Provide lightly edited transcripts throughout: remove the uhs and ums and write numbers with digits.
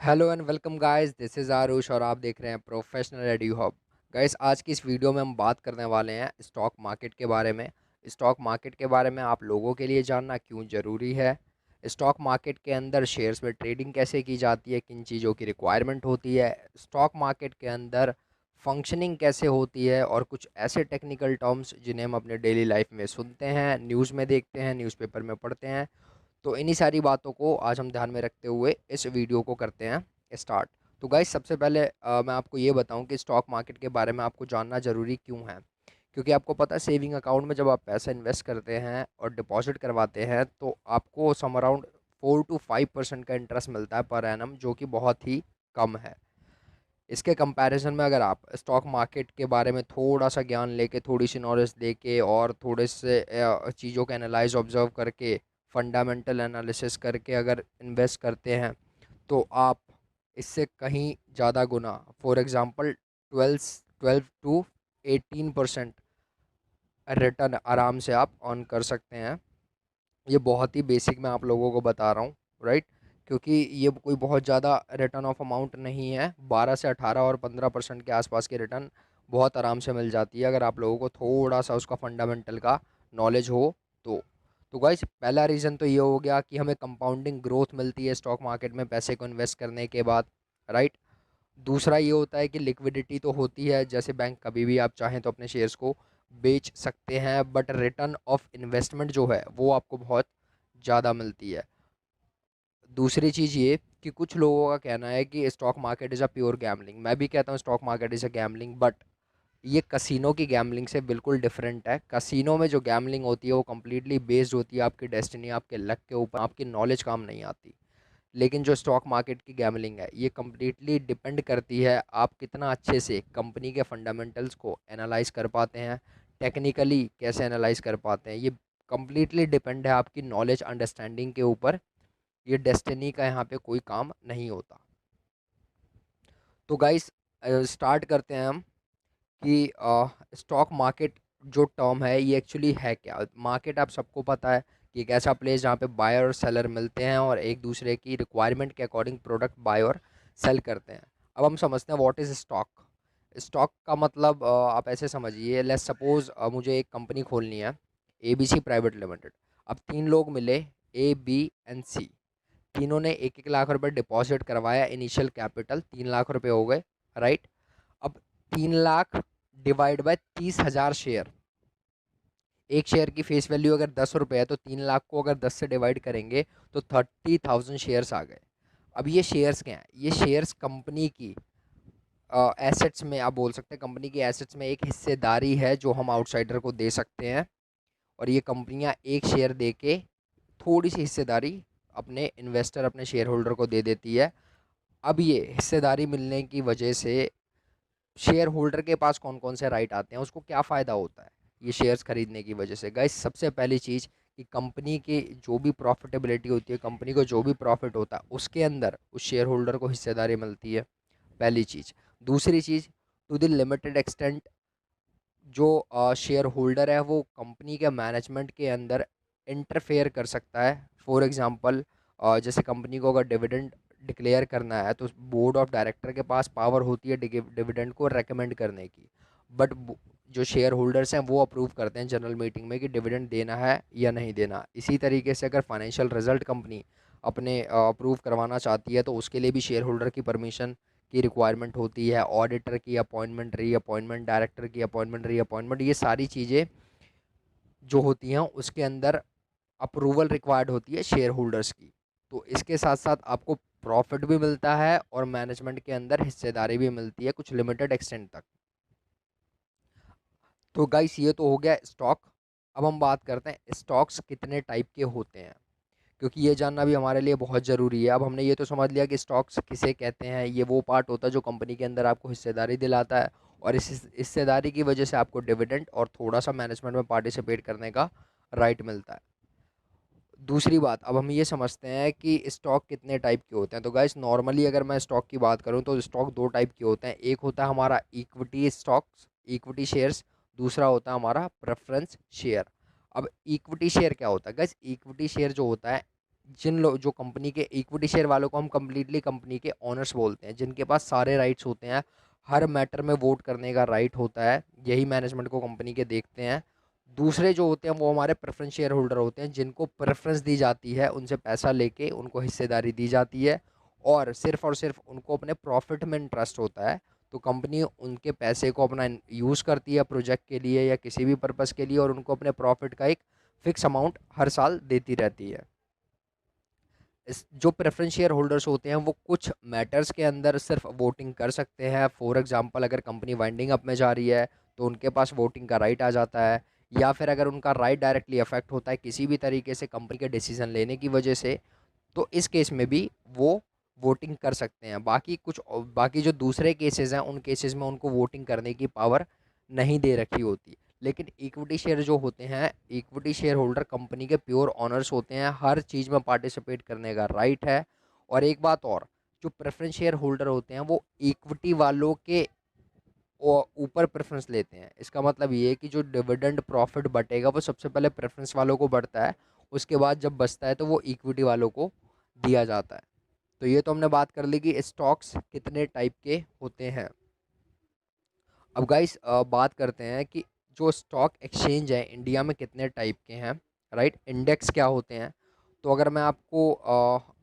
Hello and welcome guys, this is Aarush और आप देख रहे हैं प्रोफेशनल एडू हब। गाइस, आज की इस वीडियो में हम बात करने वाले हैं स्टॉक मार्केट के बारे में। स्टॉक मार्केट के बारे में आप लोगों के लिए जानना क्यों ज़रूरी है, स्टॉक मार्केट के अंदर शेयर्स में ट्रेडिंग कैसे की जाती है, किन चीज़ों की रिक्वायरमेंट होती है, स्टॉक मार्केट के अंदर फंक्शनिंग कैसे होती है और कुछ ऐसे टेक्निकल टर्म्स जिन्हें हम अपने डेली लाइफ में सुनते हैं, न्यूज़ में देखते हैं, न्यूज़पेपर में पढ़ते हैं। तो इन्हीं सारी बातों को आज हम ध्यान में रखते हुए इस वीडियो को करते हैं स्टार्ट। तो गाइस, सबसे पहले मैं आपको ये बताऊं कि स्टॉक मार्केट के बारे में आपको जानना ज़रूरी क्यों है। क्योंकि आपको पता है, सेविंग अकाउंट में जब आप पैसा इन्वेस्ट करते हैं और डिपॉजिट करवाते हैं तो आपको सम अराउंड 4 to 5% का इंटरेस्ट मिलता है पर एनम, जो कि बहुत ही कम है। इसके कंपैरिजन में अगर आप स्टॉक मार्केट के बारे में थोड़ा सा ज्ञान लेके, थोड़ी सी नॉलेज लेके और थोड़े से चीज़ों को एनालाइज ऑब्जर्व करके, फंडामेंटल एनालिसिस करके अगर इन्वेस्ट करते हैं तो आप इससे कहीं ज़्यादा गुना, फॉर एग्ज़ाम्पल 12 to 18% रिटर्न आराम से आप अर्न कर सकते हैं। ये बहुत ही बेसिक मैं आप लोगों को बता रहा हूँ, राइट। क्योंकि ये कोई बहुत ज़्यादा रिटर्न ऑफ अमाउंट नहीं है। 12 से 18 और 15% के आसपास की रिटर्न बहुत आराम से मिल जाती है अगर आप लोगों को थोड़ा सा उसका फंडामेंटल का नॉलेज हो तो गाइस, पहला रीज़न तो ये हो गया कि हमें कंपाउंडिंग ग्रोथ मिलती है स्टॉक मार्केट में पैसे को इन्वेस्ट करने के बाद, राइट। दूसरा ये होता है कि लिक्विडिटी तो होती है, जैसे बैंक कभी भी आप चाहें तो अपने शेयर्स को बेच सकते हैं, बट रिटर्न ऑफ इन्वेस्टमेंट जो है वो आपको बहुत ज़्यादा मिलती है। दूसरी चीज़ ये कि कुछ लोगों का कहना है कि stock market is a pure gambling. मैं भी कहता हूँ stock market is a gambling, but ये कसिनो की गैम्बलिंग से बिल्कुल डिफरेंट है। कसिनो में जो गैम्बलिंग होती है वो कम्प्लीटली बेस्ड होती है आपकी डेस्टिनी, आपके लक के ऊपर, आपकी नॉलेज काम नहीं आती। लेकिन जो स्टॉक मार्केट की गैम्बलिंग है ये कम्प्लीटली डिपेंड करती है आप कितना अच्छे से कंपनी के फंडामेंटल्स को एनालाइज कर पाते हैं, टेक्निकली कैसे एनालाइज कर पाते हैं। ये कम्प्लीटली डिपेंड है आपकी नॉलेज अंडरस्टैंडिंग के ऊपर। ये डेस्टिनी का यहाँ पे कोई काम नहीं होता। तो गाइस, स्टार्ट करते हैं हम कि स्टॉक मार्केट जो टर्म है ये एक्चुअली है क्या। मार्केट आप सबको पता है कि एक ऐसा प्लेस जहाँ पे बायर और सेलर मिलते हैं और एक दूसरे की रिक्वायरमेंट के अकॉर्डिंग प्रोडक्ट बाय और सेल करते हैं। अब हम समझते हैं व्हाट इज़ स्टॉक। स्टॉक का मतलब आप ऐसे समझिए, लेट्स सपोज मुझे एक कंपनी खोलनी है, ABC प्राइवेट लिमिटेड। अब तीन लोग मिले, A, B एंड C। तीनों ने 1-1 लाख रुपए डिपॉजिट करवाया, इनिशियल कैपिटल 3 लाख रुपए हो गए, राइट। अब 3 लाख डिवाइड बाय 30,000 शेयर। एक शेयर की फेस वैल्यू अगर 10 रुपये है तो 3 लाख को अगर 10 से डिवाइड करेंगे तो 30,000 शेयर्स आ गए। अब ये शेयर्स क्या हैं? ये शेयर्स कंपनी की एसेट्स में, आप बोल सकते हैं कंपनी की एसेट्स में एक हिस्सेदारी है जो हम आउटसाइडर को दे सकते हैं। और ये कंपनियां एक शेयर दे के थोड़ी सी हिस्सेदारी अपने इन्वेस्टर, अपने शेयर होल्डर को दे देती है। अब ये हिस्सेदारी मिलने की वजह से शेयर होल्डर के पास कौन कौन से राइट आते हैं, उसको क्या फ़ायदा होता है ये शेयर्स खरीदने की वजह से। गाइस, सबसे पहली चीज़ कि कंपनी की जो भी प्रॉफिटेबिलिटी होती है, कंपनी को जो भी प्रॉफिट होता है उसके अंदर उस शेयर होल्डर को हिस्सेदारी मिलती है, पहली चीज़। दूसरी चीज़, टू द लिमिटेड एक्सटेंट जो शेयर होल्डर है वो कंपनी के मैनेजमेंट के अंदर इंटरफेयर कर सकता है। फॉर एग्जांपल, जैसे कंपनी को अगर डिविडेंड डिक्लेयर करना है तो बोर्ड ऑफ डायरेक्टर के पास पावर होती है डिविडेंड को रेकमेंड करने की। बट जो शेयर होल्डर्स हैं वो अप्रूव करते हैं जनरल मीटिंग में कि डिविडेंड देना है या नहीं देना। इसी तरीके से अगर फाइनेंशियल रिजल्ट कंपनी अपने अप्रूव करवाना चाहती है तो उसके लिए भी शेयर होल्डर की परमिशन की रिक्वायरमेंट होती है। ऑडिटर की अपॉइंटमेंट, री अपॉइंटमेंट, डायरेक्टर की अपॉइंटमेंट, री अपॉइंटमेंट, ये सारी चीज़ें जो होती हैं उसके अंदर अप्रूवल रिक्वायर्ड होती है शेयर होल्डर्स की। तो इसके साथ साथ आपको प्रॉफिट भी मिलता है और मैनेजमेंट के अंदर हिस्सेदारी भी मिलती है कुछ लिमिटेड एक्सटेंट तक। तो गाइस, ये तो हो गया स्टॉक। अब हम बात करते हैं स्टॉक्स कितने टाइप के होते हैं, क्योंकि ये जानना भी हमारे लिए बहुत ज़रूरी है। अब हमने ये तो समझ लिया कि स्टॉक्स किसे कहते हैं। ये वो पार्ट होता है जो कंपनी के अंदर आपको हिस्सेदारी दिलाता है और इस हिस्सेदारी की वजह से आपको डिविडेंड और थोड़ा सा मैनेजमेंट में पार्टिसिपेट करने का राइट मिलता है। दूसरी बात, अब हम ये समझते हैं कि स्टॉक कितने टाइप के होते हैं। तो गाइस, नॉर्मली अगर मैं स्टॉक की बात करूं तो स्टॉक दो टाइप के होते हैं। एक होता है हमारा इक्विटी स्टॉक्स, इक्विटी शेयर्स। दूसरा होता है हमारा प्रेफरेंस शेयर। अब इक्विटी शेयर क्या होता है गाइस? इक्विटी शेयर जो होता है जिन लोग जो कंपनी के इक्विटी शेयर वालों को हम कम्प्लीटली कंपनी के ऑनर्स बोलते हैं, जिनके पास सारे राइट्स होते हैं, हर मैटर में वोट करने का राइट होता है, यही मैनेजमेंट को कंपनी के देखते हैं। दूसरे जो होते हैं वो हमारे प्रेफरेंस शेयर होल्डर होते हैं, जिनको प्रेफरेंस दी जाती है, उनसे पैसा लेके उनको हिस्सेदारी दी जाती है और सिर्फ उनको अपने प्रॉफिट में इंटरेस्ट होता है। तो कंपनी उनके पैसे को अपना यूज़ करती है प्रोजेक्ट के लिए या किसी भी पर्पज़ के लिए, और उनको अपने प्रॉफिट का एक फिक्स अमाउंट हर साल देती रहती है। इस जो प्रेफरेंस शेयर होल्डर्स होते हैं वो कुछ मैटर्स के अंदर सिर्फ वोटिंग कर सकते हैं। फॉर एग्जांपल, अगर कंपनी वाइंडिंग अप में जा रही है तो उनके पास वोटिंग का राइट आ जाता है, या फिर अगर उनका राइट डायरेक्टली अफेक्ट होता है किसी भी तरीके से कंपनी के डिसीजन लेने की वजह से, तो इस केस में भी वो वोटिंग कर सकते हैं। बाकी जो दूसरे केसेस हैं उन केसेस में उनको वोटिंग करने की पावर नहीं दे रखी होती। लेकिन इक्विटी शेयर जो होते हैं, इक्विटी शेयर होल्डर कंपनी के प्योर ऑनर्स होते हैं, हर चीज़ में पार्टिसिपेट करने का राइट है। और एक बात और, जो प्रेफरेंस शेयर होल्डर होते हैं वो इक्विटी वालों के ऊपर प्रेफरेंस लेते हैं। इसका मतलब ये है कि जो डिविडेंड प्रॉफिट बटेगा वो सबसे पहले प्रेफरेंस वालों को बढ़ता है, उसके बाद जब बचता है तो वो इक्विटी वालों को दिया जाता है। तो ये तो हमने बात कर ली कि स्टॉक्स कितने टाइप के होते हैं। अब गाइस बात करते हैं कि जो स्टॉक एक्सचेंज है इंडिया में कितने टाइप के हैं, राइट, इंडेक्स क्या होते हैं। तो अगर मैं आपको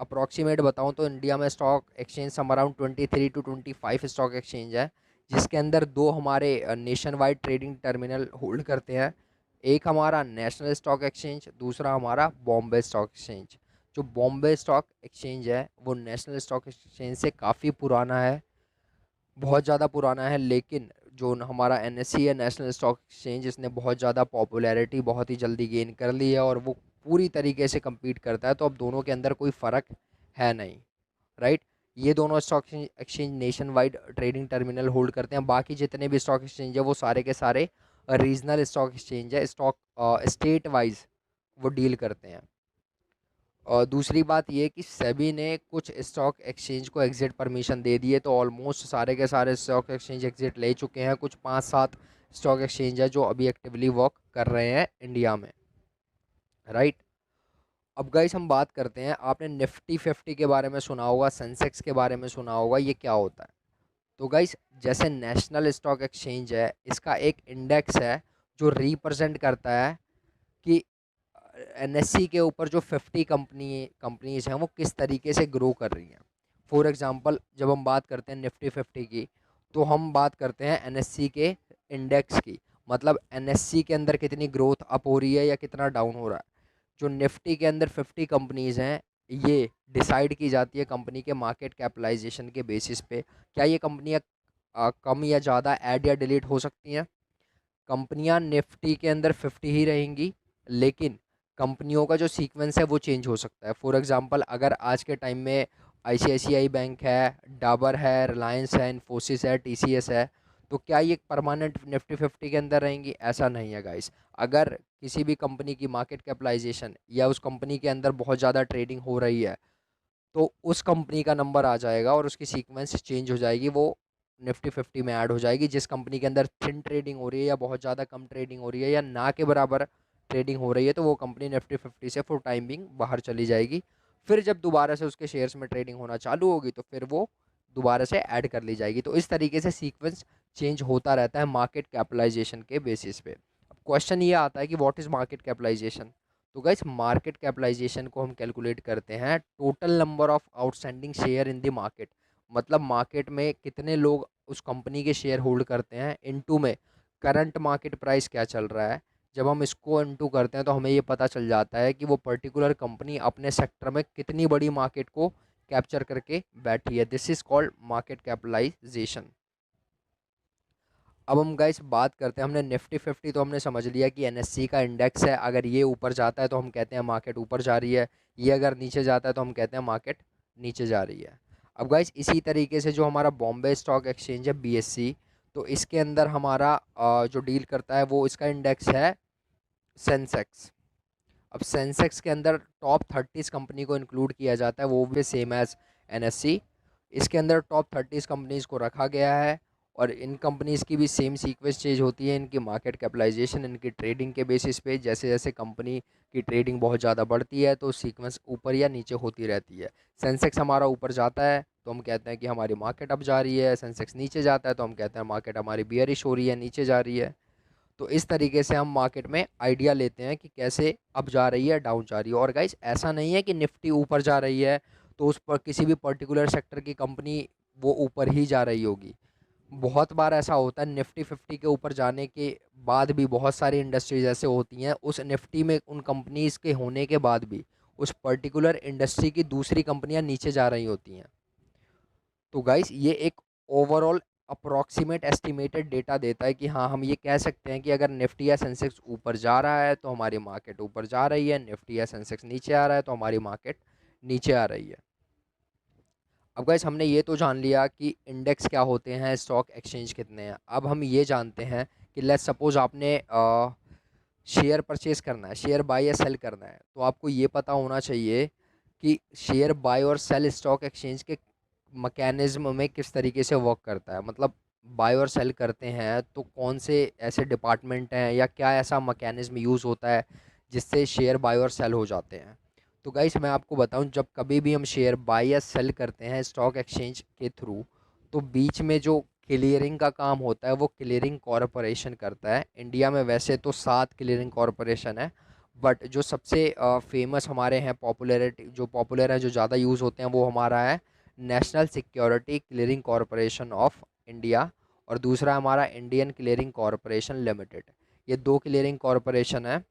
अप्रॉक्सीमेट बताऊं तो इंडिया में stock exchange some around 23 to 25 stock exchange है, जिसके अंदर दो हमारे nation wide trading terminal hold करते हैं। एक हमारा नेशनल स्टॉक एक्सचेंज, दूसरा हमारा बॉम्बे स्टॉक एक्सचेंज। जो बॉम्बे स्टॉक एक्सचेंज है वो नेशनल स्टॉक एक्सचेंज से काफ़ी पुराना है, बहुत ज़्यादा पुराना है। लेकिन जो हमारा एनएससी है, नेशनल स्टॉक एक्सचेंज, इसने बहुत ज़्यादा पॉपुलैरिटी बहुत ही जल्दी गेन कर ली है और वो पूरी तरीके से compete करता है। तो अब दोनों के अंदर कोई फ़र्क है नहीं, राइट। ये दोनों stock exchange nation wide trading terminal hold करते हैं। बाकी जितने भी स्टॉक एक्सचेंज है वो सारे के सारे रीजनल स्टॉक एक्सचेंज है, स्टॉक स्टेट वाइज वो डील करते हैं। और दूसरी बात ये कि सेबी ने कुछ स्टॉक एक्सचेंज को एग्जिट परमिशन दे दी है, तो ऑलमोस्ट सारे के सारे स्टॉक एक्सचेंज एग्जिट ले चुके हैं। कुछ 5-7 स्टॉक एक्सचेंज है जो अभी एक्टिवली वर्क कर रहे हैं इंडिया में, राइट। अब गाइस हम बात करते हैं, आपने निफ्टी 50 के बारे में सुना होगा, सेंसेक्स के बारे में सुना होगा, ये क्या होता है। तो गाइस जैसे नेशनल स्टॉक एक्सचेंज है, इसका एक इंडेक्स है जो रिप्रेजेंट करता है कि एनएससी के ऊपर जो 50 कंपनीज हैं वो किस तरीके से ग्रो कर रही हैं। फॉर एग्जांपल, जब हम बात करते हैं निफ्टी 50 की, तो हम बात करते हैं एनएससी के इंडेक्स की, मतलब एनएससी के अंदर कितनी ग्रोथ अप हो रही है या कितना डाउन हो रहा है। जो निफ्टी के अंदर 50 कंपनीज हैं, ये डिसाइड की जाती है कंपनी के मार्केट कैपिटलाइजेशन के बेसिस पे। क्या ये कंपनियां कम या ज़्यादा ऐड या डिलीट हो सकती हैं? कंपनियां निफ्टी के अंदर 50 ही रहेंगी, लेकिन कंपनियों का जो सीक्वेंस है वो चेंज हो सकता है। फॉर एग्जांपल, अगर आज के टाइम में आईसीआईसीआई बैंक है, डाबर है, रिलायंस है, इन्फोसिस है, टीसीएस है, तो क्या ये परमानेंट निफ्टी 50 के अंदर रहेंगी? ऐसा नहीं है गाइस। अगर किसी भी कंपनी की मार्केट कैपिटलाइजेशन या उस कंपनी के अंदर बहुत ज़्यादा ट्रेडिंग हो रही है, तो उस कंपनी का नंबर आ जाएगा और उसकी सीक्वेंस चेंज हो जाएगी, वो निफ्टी 50 में ऐड हो जाएगी। जिस कंपनी के अंदर थिन ट्रेडिंग हो रही है या बहुत ज़्यादा कम ट्रेडिंग हो रही है या ना के बराबर ट्रेडिंग हो रही है, तो वो कंपनी निफ्टी 50 से फॉर टाइम बिंग बाहर चली जाएगी। फिर जब दोबारा से उसके शेयर्स में ट्रेडिंग होना चालू होगी तो फिर वो दोबारा से ऐड कर ली जाएगी। तो इस तरीके से सीक्वेंस चेंज होता रहता है मार्केट कैपिटलाइजेशन के बेसिस पे। अब क्वेश्चन ये आता है कि व्हाट इज़ मार्केट कैपिटलाइजेशन। तो गाइस मार्केट कैपिटलाइजेशन को हम कैलकुलेट करते हैं total number of outstanding share in the market, मतलब मार्केट में कितने लोग उस कंपनी के शेयर होल्ड करते हैं, इनटू में करंट मार्केट प्राइस क्या चल रहा है। जब हम इसको इनटू करते हैं तो हमें ये पता चल जाता है कि वो पर्टिकुलर कंपनी अपने सेक्टर में कितनी बड़ी मार्केट को कैप्चर करके बैठी है। This is called market capitalisation. अब हम गाइस बात करते हैं, हमने निफ्टी 50 तो हमने समझ लिया कि एनएससी का इंडेक्स है, अगर ये ऊपर जाता है तो हम कहते हैं मार्केट ऊपर जा रही है, ये अगर नीचे जाता है तो हम कहते हैं मार्केट नीचे जा रही है। अब गाइस इसी तरीके से जो हमारा बॉम्बे स्टॉक एक्सचेंज है बीएससी, तो इसके अंदर हमारा जो डील करता है वो इसका इंडेक्स है सेंसेक्स। अब सेंसेक्स के अंदर टॉप 30 कंपनी को इंक्लूड किया जाता है, वो भी सेम एज एनएससी। इसके अंदर टॉप 30 कंपनीज को रखा गया है और इन कंपनीज़ की भी सेम सीक्वेंस चेंज होती है, इनकी मार्केट कैपिटलाइजेशन इनकी ट्रेडिंग के बेसिस पे। जैसे जैसे कंपनी की ट्रेडिंग बहुत ज़्यादा बढ़ती है तो सीक्वेंस ऊपर या नीचे होती रहती है। सेंसेक्स हमारा ऊपर जाता है तो हम कहते हैं कि हमारी मार्केट अप जा रही है, सेंसेक्स नीचे जाता है तो हम कहते हैं मार्केट हमारी बियरिश हो रही है, नीचे जा रही है। तो इस तरीके से हम मार्केट में आइडिया लेते हैं कि कैसे अप जा रही है, डाउन जा रही है। और गाइस ऐसा नहीं है कि निफ्टी ऊपर जा रही है तो उस पर किसी भी पर्टिकुलर सेक्टर की कंपनी वो ऊपर ही जा रही होगी। बहुत बार ऐसा होता है निफ्टी 50 के ऊपर जाने के बाद भी बहुत सारी इंडस्ट्रीज ऐसे होती हैं उस निफ्टी में उन कंपनीज के होने के बाद भी उस पर्टिकुलर इंडस्ट्री की दूसरी कंपनियां नीचे जा रही होती हैं। तो गाइस ये एक ओवरऑल अप्रॉक्सीमेट एस्टिमेटेड डेटा देता है कि हाँ हम ये कह सकते हैं कि अगर निफ्टी या सेंसेक्स ऊपर जा रहा है तो हमारी मार्केट ऊपर जा रही है, निफ्टी या सेंसेक्स नीचे आ रहा है तो हमारी मार्केट नीचे आ रही है। अब गाइस हमने ये तो जान लिया कि इंडेक्स क्या होते हैं, स्टॉक एक्सचेंज कितने हैं। अब हम ये जानते हैं कि लेट्स सपोज आपने शेयर परचेज करना है, शेयर बाय या सेल करना है, तो आपको ये पता होना चाहिए कि शेयर बाय और सेल स्टॉक एक्सचेंज के मैकेनिज्म में किस तरीके से वर्क करता है। मतलब बाय और सेल करते हैं तो कौन से ऐसे डिपार्टमेंट हैं या क्या ऐसा मैकेनिज्म यूज़ होता है जिससे शेयर बाय और सेल हो जाते हैं। तो गाइस मैं आपको बताऊं, जब कभी भी हम शेयर बाय या सेल करते हैं स्टॉक एक्सचेंज के थ्रू, तो बीच में जो क्लियरिंग का काम होता है वो क्लियरिंग कॉरपोरेशन करता है। इंडिया में वैसे तो 7 क्लियरिंग कॉरपोरेशन है, बट जो सबसे फेमस हमारे हैं, पॉपुलरिटी जो पॉपुलर है, जो ज़्यादा यूज़ होते हैं, वो हमारा है national security clearing corporation of India, और दूसरा हमारा इंडियन क्लियरिंग कॉरपोरेशन लिमिटेड। ये दो क्लियरिंग कॉरपोरेशन है।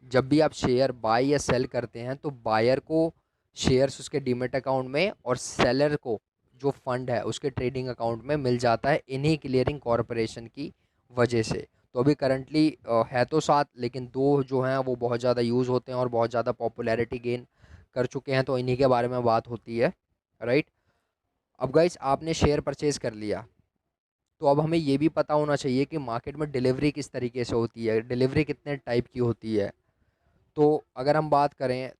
जब भी आप शेयर बाय या सेल करते हैं तो बायर को शेयर्स उसके डीमेट अकाउंट में और सेलर को जो फंड है उसके ट्रेडिंग अकाउंट में मिल जाता है इन्हीं क्लियरिंग कॉरपोरेशन की वजह से। तो अभी करंटली है तो 7, लेकिन 2 जो हैं वो बहुत ज़्यादा यूज़ होते हैं और बहुत ज़्यादा पॉपुलैरिटी गेन कर चुके हैं, तो इन्हीं के बारे में बात होती है, राइट। अब गाइस आपने शेयर परचेज़ कर लिया तो अब हमें ये भी पता होना चाहिए कि मार्केट में डिलीवरी किस तरीके से होती है, डिलीवरी कितने टाइप की होती है। तो अगर हम बात करें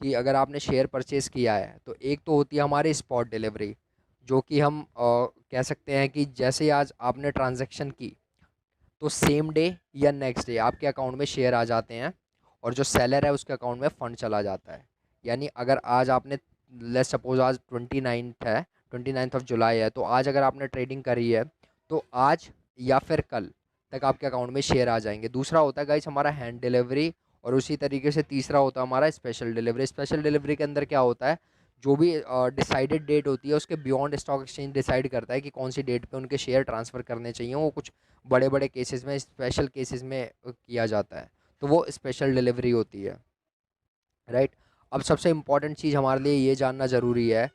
कि अगर आपने शेयर परचेज़ किया है तो एक तो होती है हमारी स्पॉट डिलीवरी, जो कि हम कह सकते हैं कि जैसे आज आपने ट्रांजैक्शन की तो सेम डे या नेक्स्ट डे आपके अकाउंट में शेयर आ जाते हैं और जो सेलर है उसके अकाउंट में फ़ंड चला जाता है। यानी अगर आज आपने, लेट्स सपोज आज 29th है, 29th ऑफ जुलाई है, तो आज अगर आपने ट्रेडिंग करी है तो आज या फिर कल तक आपके अकाउंट में शेयर आ जाएंगे। दूसरा होता है गाइस हमारा हैंड डिलीवरी, और उसी तरीके से तीसरा होता है हमारा स्पेशल डिलीवरी। स्पेशल डिलीवरी के अंदर क्या होता है, जो भी डिसाइडेड डेट होती है उसके बियॉन्ड स्टॉक एक्सचेंज डिसाइड करता है कि कौन सी डेट पे उनके शेयर ट्रांसफ़र करने चाहिए। वो कुछ बड़े बड़े केसेस में, स्पेशल केसेस में किया जाता है, तो वो स्पेशल डिलीवरी होती है, राइट। अब सबसे इम्पॉर्टेंट चीज़ हमारे लिए ये जानना ज़रूरी है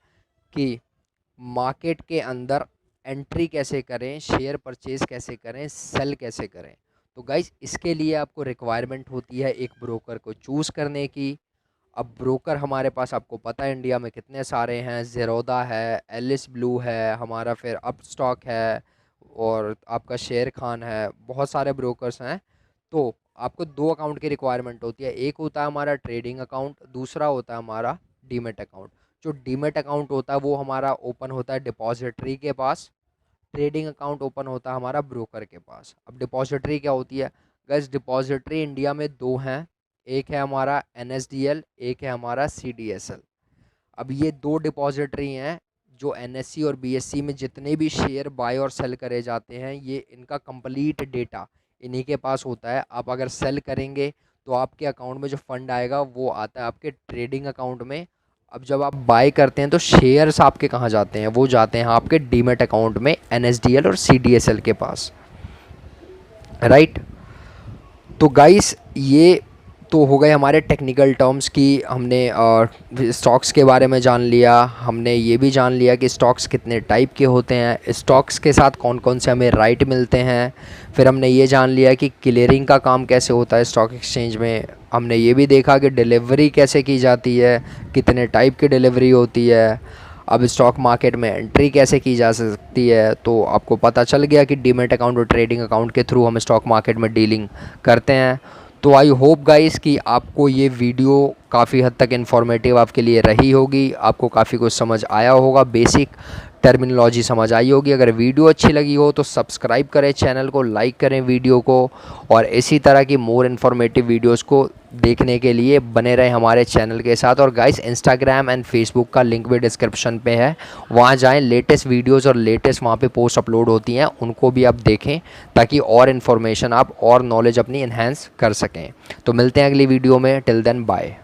कि मार्केट के अंदर एंट्री कैसे करें, शेयर परचेज कैसे करें, सेल कैसे करें। तो गाइस इसके लिए आपको रिक्वायरमेंट होती है एक ब्रोकर को चूज़ करने की। अब ब्रोकर हमारे पास आपको पता है इंडिया में कितने सारे हैं, ज़ेरोदा है, एलिस ब्लू है हमारा, फिर अपस्टॉक है, और आपका शेर खान है, बहुत सारे ब्रोकर्स हैं। तो आपको 2 अकाउंट की रिक्वायरमेंट होती है, एक होता है हमारा ट्रेडिंग अकाउंट, दूसरा होता है हमारा डीमेट अकाउंट। जो डीमेट अकाउंट होता है वो हमारा ओपन होता है डिपॉजिटरी के पास, ट्रेडिंग अकाउंट ओपन होता है हमारा ब्रोकर के पास। अब डिपॉजिटरी क्या होती है, गैस डिपॉजिटरी इंडिया में 2 हैं, एक है हमारा NSDL, एक है हमारा CDSL। अब ये 2 डिपॉजिटरी हैं जो NSE और BSE में जितने भी शेयर बाय और सेल करे जाते हैं, ये इनका कंप्लीट डेटा इन्हीं के पास होता है। आप अगर सेल करेंगे तो आपके अकाउंट में जो फंड आएगा वो आता है आपके ट्रेडिंग अकाउंट में। अब जब आप बाय करते हैं तो शेयर्स आपके कहाँ जाते हैं, वो जाते हैं आपके डीमेट अकाउंट में NSDL और CDSL के पास, राइट। तो गाइस ये तो हो गए हमारे टेक्निकल टर्म्स की, हमने स्टॉक्स के बारे में जान लिया, हमने ये भी जान लिया कि स्टॉक्स कितने टाइप के होते हैं, स्टॉक्स के साथ कौन कौन से हमें राइट मिलते हैं। फिर हमने ये जान लिया कि क्लियरिंग का काम कैसे होता है स्टॉक एक्सचेंज में। हमने ये भी देखा कि डिलीवरी कैसे की जाती है, कितने टाइप की डिलीवरी होती है। अब स्टॉक मार्केट में एंट्री कैसे की जा सकती है, तो आपको पता चल गया कि डीमेट अकाउंट और ट्रेडिंग अकाउंट के थ्रू हम स्टॉक मार्केट में डीलिंग करते हैं। तो आई होप गाइस कि आपको ये वीडियो काफ़ी हद तक इन्फॉर्मेटिव आपके लिए रही होगी, आपको काफ़ी कुछ समझ आया होगा बेसिक टर्मिनोलॉजी समझ आई होगी। अगर वीडियो अच्छी लगी हो तो सब्सक्राइब करें चैनल को, लाइक करें वीडियो को, और इसी तरह की मोर इन्फॉर्मेटिव वीडियोस को देखने के लिए बने रहें हमारे चैनल के साथ। और गाइस, इंस्टाग्राम एंड फेसबुक का लिंक भी डिस्क्रिप्शन पे है, वहाँ जाएं, लेटेस्ट वीडियोस और लेटेस्ट वहाँ पे पोस्ट अपलोड होती हैं, उनको भी आप देखें ताकि और इन्फॉर्मेशन आप और नॉलेज अपनी इन्हेंस कर सकें। तो मिलते हैं अगली वीडियो में, टिल देन बाय।